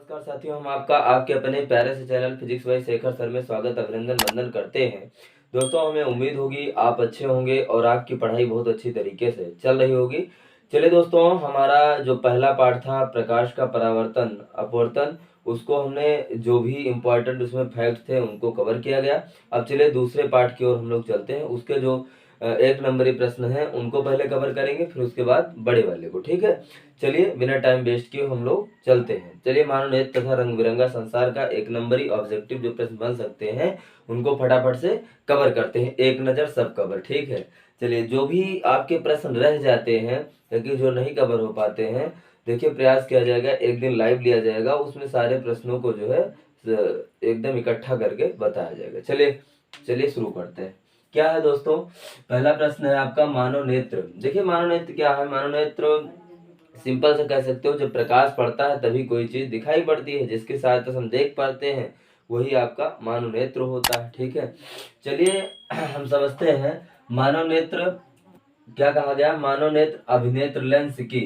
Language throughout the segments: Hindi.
नमस्कार साथियों, हम आपका आपके अपने प्यारे से channel physics bye Shekhar sir में स्वागत अभिनंदन वंदन करते हैं। दोस्तों, हमें उम्मीद होगी आप अच्छे होंगे और आपकी पढ़ाई बहुत अच्छी तरीके से चल रही होगी। चलिए दोस्तों, हमारा जो पहला पार्ट था प्रकाश का परावर्तन अपवर्तन, उसको हमने जो भी इम्पोर्टेंट उसमें फैक्ट थे उनको कवर किया गया। अब चलिए दूसरे पार्ट की ओर हम लोग चलते हैं। उसके जो एक नंबरी प्रश्न है उनको पहले कवर करेंगे, फिर उसके बाद बड़े वाले को। ठीक है, चलिए बिना टाइम वेस्ट किए हम लोग चलते हैं। चलिए, मानव नेत्र तथा रंग बिरंगा संसार का एक नंबरी ऑब्जेक्टिव जो प्रश्न बन सकते हैं उनको फटाफट से कवर करते हैं, एक नजर सब कवर। ठीक है, चलिए जो भी आपके प्रश्न रह जाते हैं क्योंकि जो नहीं कवर हो पाते हैं, देखिए प्रयास किया जाएगा, एक दिन लाइव लिया जाएगा, उसमें सारे प्रश्नों को जो है एकदम इकट्ठा करके बताया जाएगा। चलिए चलिए शुरू करते हैं। क्या है दोस्तों, पहला प्रश्न है आपका मानव नेत्र। देखिए मानव नेत्र क्या है। मानव नेत्र सिंपल से कह सकते हो, जब प्रकाश पड़ता है तभी कोई चीज दिखाई पड़ती है, जिसकी सहायता से हम देख पाते हैं वही आपका मानव नेत्र होता है। ठीक है, चलिए हम समझते हैं मानव नेत्र क्या कहा गया। मानव नेत्र अभिनेत्र लेंस की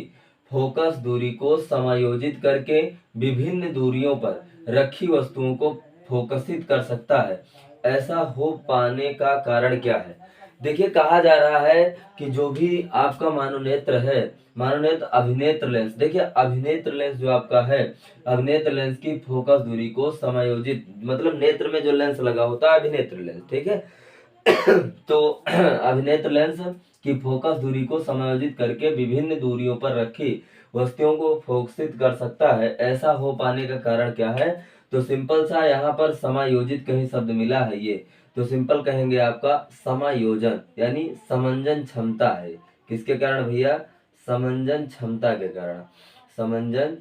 फोकस दूरी को समायोजित करके विभिन्न दूरियों पर रखी वस्तुओं को फोकसित कर सकता है। ऐसा हो पाने का कारण क्या है। देखिए कहा जा रहा है कि जो भी आपका मानव नेत्र है, मानव नेत्र अभिनेत्र लेंस, देखिए अभिनेत्र लेंस जो आपका है, अभिनेत्र लेंस की फोकस दूरी को समायोजित, मतलब नेत्र में जो लेंस लगा होता है अभिनेत्र लेंस। ठीक है तो अभिनेत्र लेंस की फोकस दूरी को समायोजित करके विभिन्न दूरियों पर रखी वस्तुओं को फोकसित कर सकता है। ऐसा हो पाने का कारण क्या है। तो सिंपल सा यहाँ पर समायोजित कहीं शब्द मिला है, ये तो सिंपल कहेंगे आपका समायोजन, यानी समंजन क्षमता है। किसके कारण भैया, समंजन क्षमता के कारण, समंजन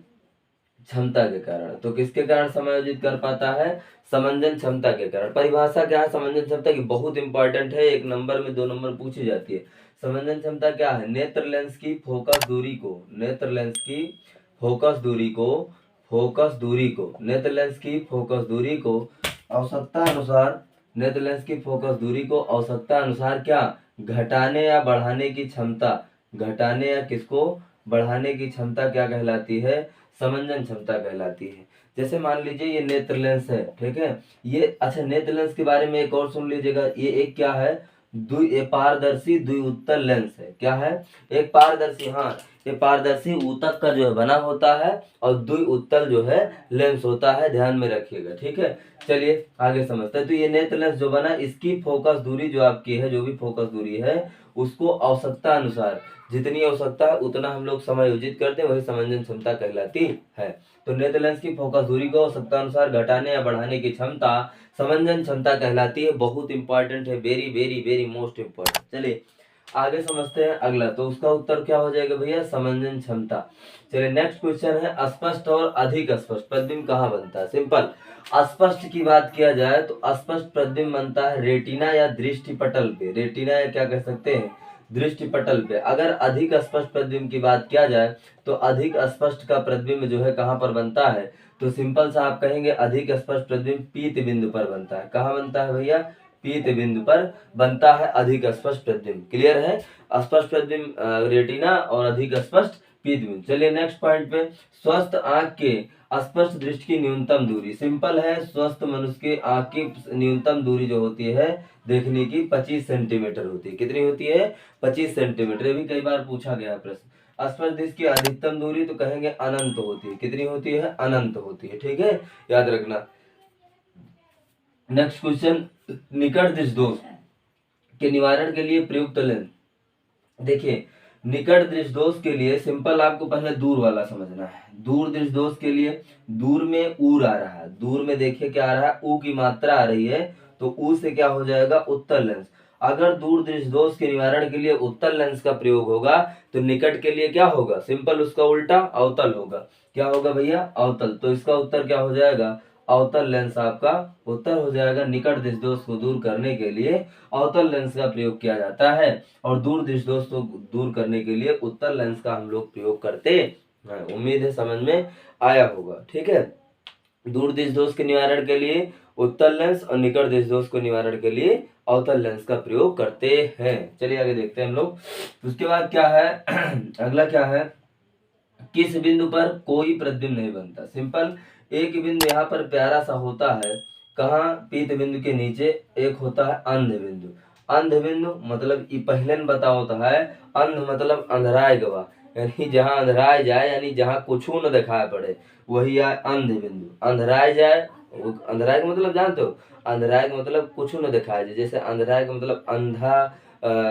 क्षमता के कारण। तो किसके कारण समायोजित कर पाता है, समंजन क्षमता के कारण। परिभाषा क्या है समंजन क्षमता की, बहुत इंपॉर्टेंट है, एक नंबर में 2 नंबर पूछी जाती है। समंजन क्षमता क्या है, नेत्र लेंस की फोकस दूरी को, नेत्र लेंस की फोकस दूरी को, फोकस दूरी को, नेत्र लेंस की फोकस दूरी को आवश्यकता अनुसार, नेत्र लेंस की फोकस दूरी को आवश्यकता अनुसार क्या घटाने या बढ़ाने की क्षमता, घटाने या किसको बढ़ाने की क्षमता क्या कहलाती है, समंजन क्षमता कहलाती है। जैसे मान लीजिए ये नेत्र लेंस है, ठीक है, ये अच्छा नेत्र लेंस के बारे में एक और सुन लीजिएगा। ये एक क्या है, पारदर्शी द्विउत्तल लेंस है। क्या है, एक पारदर्शी, हाँ ये पारदर्शी ऊतक का जो है बना होता है और द्विउत्तल जो है लेंस होता है, ध्यान में रखिएगा। ठीक है, चलिए आगे समझते हैं। तो ये नेत्र लेंस जो बना, इसकी फोकस दूरी जो आपकी है, जो भी फोकस दूरी है उसको आवश्यकता अनुसार, जितनी आवश्यकता है उतना हम लोग समायोजित करते हैं, वही समंजन क्षमता कहलाती है। तो नेत्र लेंस की फोकस दूरी को आवश्यकता अनुसार घटाने या बढ़ाने की क्षमता समंजन क्षमता कहलाती है। बहुत इंपॉर्टेंट है, very very very most important. चलिए आगे समझते हैं अगला। तो उसका उत्तर क्या हो जाएगा भैया, समंजन क्षमता। चलिए नेक्स्ट क्वेश्चन है, स्पष्ट और अधिक स्पष्ट प्रतिबिंब कहाँ बनता है। सिंपल, स्पष्ट की बात किया जाए तो स्पष्ट प्रतिबिंब बनता है रेटिना या दृष्टि पटल पे, रेटिना या क्या कह सकते हैं दृष्टि पटल पे। अगर अधिक स्पष्ट प्रतिबिंब की बात किया जाए तो अधिक स्पष्ट का प्रतिबिंब जो है कहाँ पर बनता है, तो सिंपल सा आप कहेंगे अधिक स्पष्ट प्रतिबिंब पीत बिंदु पर बनता है। कहाँ बनता है भैया, पीत बिंदु पर बनता है अधिक स्पष्ट प्रतिबिंब। क्लियर है, स्पष्ट प्रतिबिंब रेटिना और अधिक स्पष्ट पीत बिंदु। चलिए नेक्स्ट पॉइंट पे, स्वस्थ आंख के स्पष्ट दृष्टि की न्यूनतम दूरी। सिंपल है, स्वस्थ मनुष्य के आंख की न्यूनतम दूरी जो होती है देखने की 25 सेंटीमीटर होती है। कितनी होती है, 25 सेंटीमीटर। ये भी कई बार पूछा गया प्रश्न। स्पर्श दिश की अधिकतम दूरी तो कहेंगे अनंत होती है। कितनी होती है, अनंत होती है। ठीक है, याद रखना। नेक्स्ट क्वेश्चन, निकट दृष्टि दोष के निवारण के लिए प्रयुक्त लेंस। देखिए निकट दृष्टि दोष के लिए सिंपल आपको पहले दूर वाला समझना है। दूर दृष्टि दोष के लिए दूर में ऊर आ रहा है, दूर में देखिए क्या आ रहा है, ऊ की मात्रा आ रही है, तो ऊ से क्या हो जाएगा उत्तल लेंस। अगर दूर दृष्टि दोष के निवारण के लिए उत्तल लेंस का प्रयोग होगा तो निकट के लिए क्या होगा, सिंपल उसका उल्टा अवतल होगा। क्या होगा भैया, अवतल। तो इसका उत्तर क्या हो जाएगा, अवतल लेंस आपका उत्तर हो जाएगा। निकट दृष्टि दोष को दूर करने के लिए अवतल लेंस का प्रयोग किया जाता है और दूर दृष्टि दोष को दूर करने के लिए उत्तल लेंस का हम लोग प्रयोग करते हैं। उम्मीद है समझ में आया होगा। ठीक है, दूर दृष्टि दोष के निवारण के लिए उत्तल लेंस और निकट दृष्टि दोष को निवारण के लिए अवतल लेंस का प्रयोग करते हैं। चलिए आगे देखते हैं हम लोग। उसके बाद क्या है अगला क्या है, किस बिंदु पर कोई प्रतिबिंब नहीं बनता। सिंपल, एक बिंदु यहाँ पर प्यारा सा होता है, कहाँ, पीत बिंदु के नीचे। एक होता है अंध बिंदु। अंध बिंदु मतलब पहले में बताओ होता है, अंध मतलब अंधराय गवा, यानी जहाँ अंधराय जाए, यानी जहाँ कुछ न दिखाई पड़े, वही है अंध बिंदु। अंधराय जाए, अंधराय का मतलब जानते हो, अंधराय का मतलब कुछ न दिखाई जाए। जैसे अंधराय का मतलब अंधा,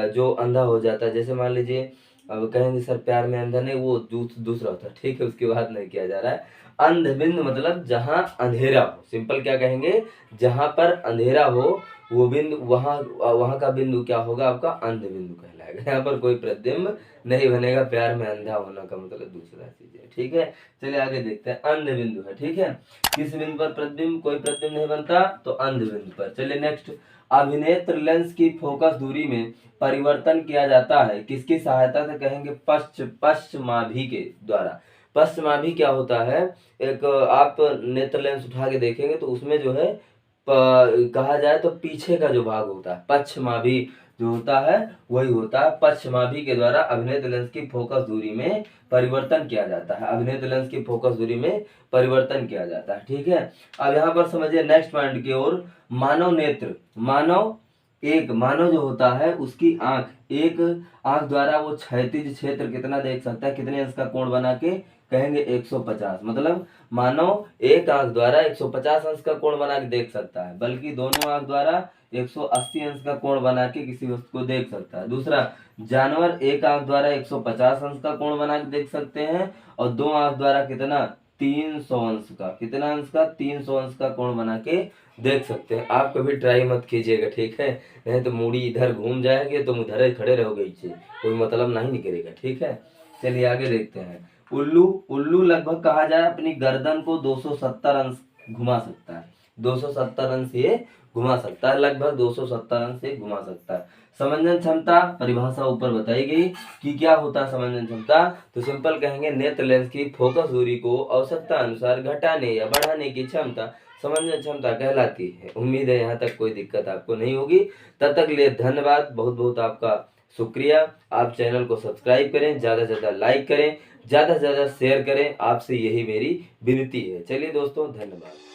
जो अंधा हो जाता है। जैसे मान लीजिए अब कहेंगे सर प्यार में अंधा नहीं, वो दूसरा होता है, ठीक है, उसकी बात नहीं किया जा रहा है। अंध बिंदु मतलब जहाँ अंधेरा हो, सिंपल क्या कहेंगे, जहाँ पर अंधेरा हो वो बिंदु, वहां का बिंदु क्या होगा, आपका अंध बिंदु कहलाएगा। यहाँ पर कोई प्रतिबिंब नहीं बनेगा। प्यार में अंधा होना का मतलब दूसरा चीज है, ठीक है। चलिए आगे देखते हैं, अंध बिंदु है, ठीक है। किस बिंदु पर प्रतिबिंब, कोई प्रतिबिंब नहीं बनता, तो अंध बिंदु पर। चलिए नेक्स्ट, अभिनेत्र लेंस की फोकस दूरी में परिवर्तन किया जाता है किसकी सहायता से, कहेंगे पश्चमाभि के द्वारा। पश्चमाभि क्या होता है, एक आप नेत्र लेंस उठा के देखेंगे तो उसमें जो है कहा जाए तो पीछे का जो भाग होता है, पश्चमाभि जो होता है वही होता है। पश्चमाभि के द्वारा अभिनेत्र लेंस की फोकस दूरी में परिवर्तन किया जाता है। अभिनेत्र लेंस की फोकस दूरी में परिवर्तन किया जाता है, ठीक है। अब यहाँ पर समझिए नेक्स्ट पॉइंट की ओर, मानव नेत्र, मानव जो होता है उसकी आंख, एक आंख द्वारा वो क्षैतिज क्षेत्र कितना देख सकता है, कितने अंश का कोण बना के, कहेंगे 150। मतलब मानव एक आंख द्वारा 150 अंश का कोण बना के देख सकता है, बल्कि दोनों आंख द्वारा 180 अंश का कोण बना के किसी वस्तु को देख सकता है। दूसरा, जानवर एक आंख द्वारा 150 अंश का कोण बना के देख सकते हैं, और दो आंख द्वारा कितना, 300 अंश का, कितना अंश का, 300 अंश का कोण बना के देख सकते हैं। आप कभी ट्राई मत कीजिएगा, ठीक है, नहीं तो मूड़ी इधर घूम जाएगी, तुम उधर ही खड़े रहोगे, इससे कोई मतलब नहीं निकलेगा, ठीक है। चलिए आगे देखते हैं, उल्लू लगभग कहा जाए अपनी गर्दन को 270 अंश घुमा सकता है। 270 अंश ये घुमा सकता है, लगभग 270 अंश से घुमा सकता है। समंजन क्षमता परिभाषा ऊपर बताई गई कि क्या होता है समंजन क्षमता, तो सिंपल कहेंगे नेत्र लेंस की फोकस दूरी को आवश्यकता अनुसार घटाने या बढ़ाने की क्षमता समंजन क्षमता कहलाती है। उम्मीद है यहाँ तक कोई दिक्कत आपको नहीं होगी। तब तक लिए धन्यवाद, बहुत बहुत आपका शुक्रिया। आप चैनल को सब्सक्राइब करें, ज़्यादा से ज़्यादा लाइक करें, ज़्यादा से ज़्यादा शेयर करें, आपसे यही मेरी विनती है। चलिए दोस्तों, धन्यवाद।